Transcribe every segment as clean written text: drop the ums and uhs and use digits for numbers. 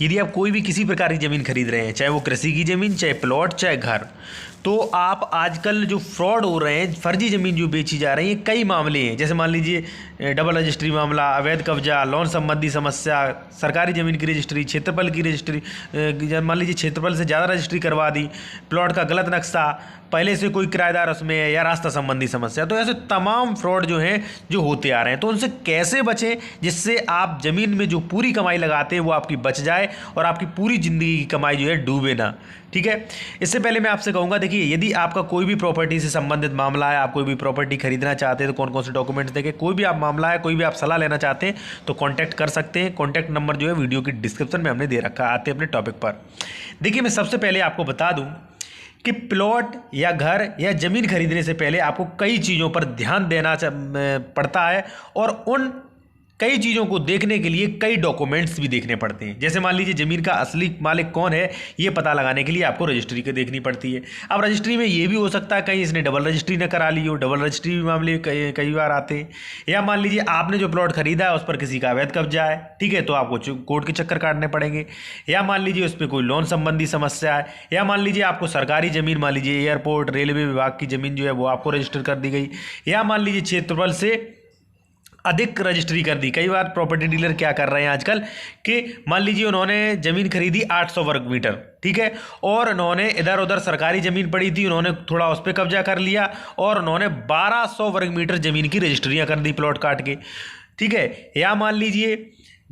यदि आप कोई भी किसी प्रकार की ज़मीन खरीद रहे हैं, चाहे वो कृषि की ज़मीन, चाहे प्लॉट, चाहे घर, तो आप आजकल जो फ्रॉड हो रहे हैं, फर्जी ज़मीन जो बेची जा रही है, कई मामले हैं। जैसे मान लीजिए डबल रजिस्ट्री मामला, अवैध कब्जा, लोन संबंधी समस्या, सरकारी ज़मीन की रजिस्ट्री, क्षेत्रफल की रजिस्ट्री, मान लीजिए क्षेत्रफल से ज़्यादा रजिस्ट्री करवा दी, प्लॉट का गलत नक्शा, पहले से कोई किराएदार उसमें है, या रास्ता संबंधी समस्या। तो ऐसे तमाम फ्रॉड जो हैं जो होते आ रहे हैं, तो उनसे कैसे बचें जिससे आप ज़मीन में जो पूरी कमाई लगाते हैं वो आपकी बच जाए और आपकी पूरी ज़िंदगी की कमाई जो है डूबे ना। ठीक है, इससे पहले मैं आपसे कहूँगा, देखिए यदि आपका कोई भी प्रॉपर्टी से संबंधित मामला है, आप कोई भी प्रॉपर्टी खरीदना चाहते हैं तो कौन कौन से डॉक्यूमेंट्स देखें, कोई भी आप मामला है, कोई भी आप सलाह लेना चाहते हैं तो कॉन्टैक्ट कर सकते हैं। कॉन्टैक्ट नंबर जो है वीडियो की डिस्क्रिप्शन में हमने दे रखा है। आते हैं अपने टॉपिक पर। देखिए, मैं सबसे पहले आपको बता दूँ कि प्लॉट या घर या ज़मीन खरीदने से पहले आपको कई चीज़ों पर ध्यान देना पड़ता है, और उन कई चीज़ों को देखने के लिए कई डॉक्यूमेंट्स भी देखने पड़ते हैं। जैसे मान लीजिए ज़मीन का असली मालिक कौन है, ये पता लगाने के लिए आपको रजिस्ट्री को देखनी पड़ती है। अब रजिस्ट्री में ये भी हो सकता है कहीं इसने डबल रजिस्ट्री न करा ली हो, डबल रजिस्ट्री मामले कई बार आते हैं। या मान लीजिए आपने जो प्लॉट खरीदा है उस पर किसी का अवैध कब्जा है, ठीक है, तो आपको कोर्ट के चक्कर काटने पड़ेंगे। या मान लीजिए उस पर कोई लोन संबंधी समस्या है, या मान लीजिए आपको सरकारी ज़मीन, मान लीजिए एयरपोर्ट, रेलवे विभाग की ज़मीन जो है वो आपको रजिस्टर कर दी गई, या मान लीजिए क्षेत्रफल से अधिक रजिस्ट्री कर दी। कई बार प्रॉपर्टी डीलर क्या कर रहे हैं आजकल कि मान लीजिए उन्होंने ज़मीन खरीदी 800 वर्ग मीटर, ठीक है, और उन्होंने इधर उधर सरकारी ज़मीन पड़ी थी, उन्होंने थोड़ा उस पर कब्जा कर लिया और उन्होंने 1200 वर्ग मीटर ज़मीन की रजिस्ट्रियाँ कर दी प्लॉट काट के, ठीक है। या मान लीजिए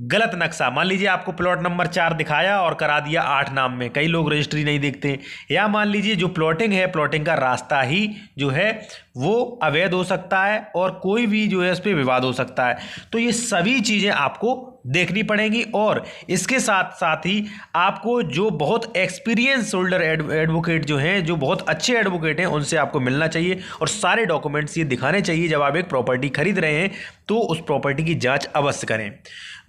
गलत नक्शा, मान लीजिए आपको प्लॉट नंबर 4 दिखाया और करा दिया 8 नाम में, कई लोग रजिस्ट्री नहीं देखते। या मान लीजिए जो प्लॉटिंग है, प्लॉटिंग का रास्ता ही जो है वो अवैध हो सकता है और कोई भी जो है उस पर विवाद हो सकता है। तो ये सभी चीज़ें आपको देखनी पड़ेंगी, और इसके साथ साथ ही आपको जो बहुत एक्सपीरियंस होल्डर एडवोकेट जो हैं, जो बहुत अच्छे एडवोकेट हैं, उनसे आपको मिलना चाहिए और सारे डॉक्यूमेंट्स ये दिखाने चाहिए। जब आप एक प्रॉपर्टी खरीद रहे हैं तो उस प्रॉपर्टी की जांच अवश्य करें।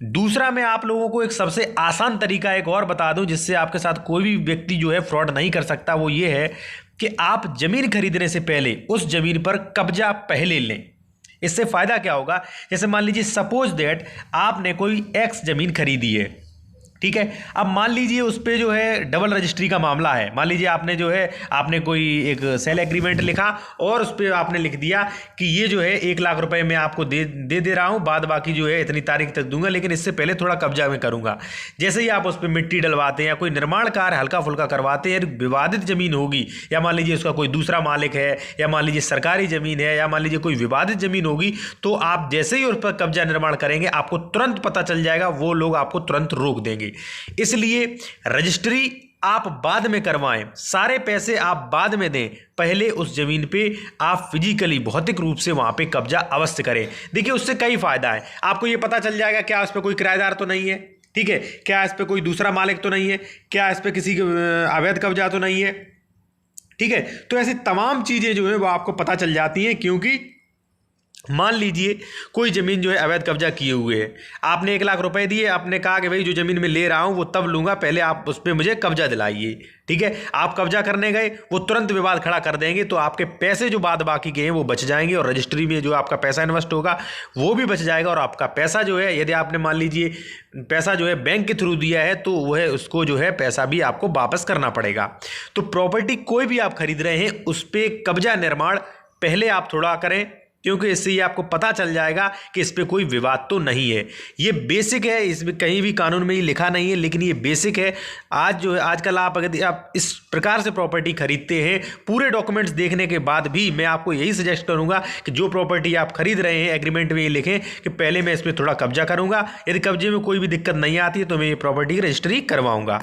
दूसरा, मैं आप लोगों को एक सबसे आसान तरीका एक और बता दूं जिससे आपके साथ कोई भी व्यक्ति जो है फ्रॉड नहीं कर सकता। वो ये है कि आप ज़मीन खरीदने से पहले उस ज़मीन पर कब्जा पहले लें। इससे फ़ायदा क्या होगा, जैसे मान लीजिए सपोज दैट आपने कोई एक्स ज़मीन खरीदी है, ठीक है। अब मान लीजिए उस पर जो है डबल रजिस्ट्री का मामला है। मान लीजिए आपने जो है आपने कोई एक सेल एग्रीमेंट लिखा और उस पर आपने लिख दिया कि ये जो है 1 लाख रुपए मैं आपको दे रहा हूँ, बाद बाकी जो है इतनी तारीख तक दूंगा, लेकिन इससे पहले थोड़ा कब्जा मैं करूँगा। जैसे ही आप उस पर मिट्टी डलवाते हैं या कोई निर्माण कार्य हल्का फुल्का करवाते हैं, विवादित ज़मीन होगी, या मान लीजिए उसका कोई दूसरा मालिक है, या मान लीजिए सरकारी ज़मीन है, या मान लीजिए कोई विवादित ज़मीन होगी, तो आप जैसे ही उस पर कब्जा निर्माण करेंगे आपको तुरंत पता चल जाएगा, वो लोग आपको तुरंत रोक देंगे। इसलिए रजिस्ट्री आप बाद में करवाएं, सारे पैसे आप बाद में दें, पहले उस जमीन पे आप फिजिकली भौतिक रूप से वहां पे कब्जा अवश्य करें। देखिए उससे कई फायदा है, आपको ये पता चल जाएगा क्या उस पर कोई किराएदार तो नहीं है, ठीक है, क्या इस पर कोई दूसरा मालिक तो नहीं है, क्या इस पर किसी अवैध कब्जा तो नहीं है, ठीक है। तो ऐसी तमाम चीजें जो है वो आपको पता चल जाती हैं, क्योंकि मान लीजिए कोई ज़मीन जो है अवैध कब्जा किए हुए है, आपने 1 लाख रुपए दिए, आपने कहा कि भाई जो ज़मीन मैं ले रहा हूँ वो तब लूँगा, पहले आप उस पर मुझे कब्जा दिलाइए, ठीक है। आप कब्जा करने गए, वो तुरंत विवाद खड़ा कर देंगे, तो आपके पैसे जो बाद बाकी के हैं वो बच जाएंगे, और रजिस्ट्री में जो आपका पैसा इन्वेस्ट होगा वो भी बच जाएगा, और आपका पैसा जो है, यदि आपने मान लीजिए पैसा जो है बैंक के थ्रू दिया है, तो वह उसको जो है पैसा भी आपको वापस करना पड़ेगा। तो प्रॉपर्टी कोई भी आप खरीद रहे हैं उस पर कब्जा निर्माण पहले आप थोड़ा करें, क्योंकि इससे ये आपको पता चल जाएगा कि इस पे कोई विवाद तो नहीं है। ये बेसिक है, इसमें कहीं भी कानून में ये लिखा नहीं है, लेकिन ये बेसिक है। आज जो है आजकल अगर आप इस प्रकार से प्रॉपर्टी खरीदते हैं, पूरे डॉक्यूमेंट्स देखने के बाद भी मैं आपको यही सजेस्ट करूंगा कि जो प्रॉपर्टी आप खरीद रहे हैं एग्रीमेंट में ये लिखें कि पहले मैं इस पर थोड़ा कब्जा करूँगा, यदि कब्जे में कोई भी दिक्कत नहीं आती है तो मैं ये प्रॉपर्टी की रजिस्ट्री करवाऊँगा।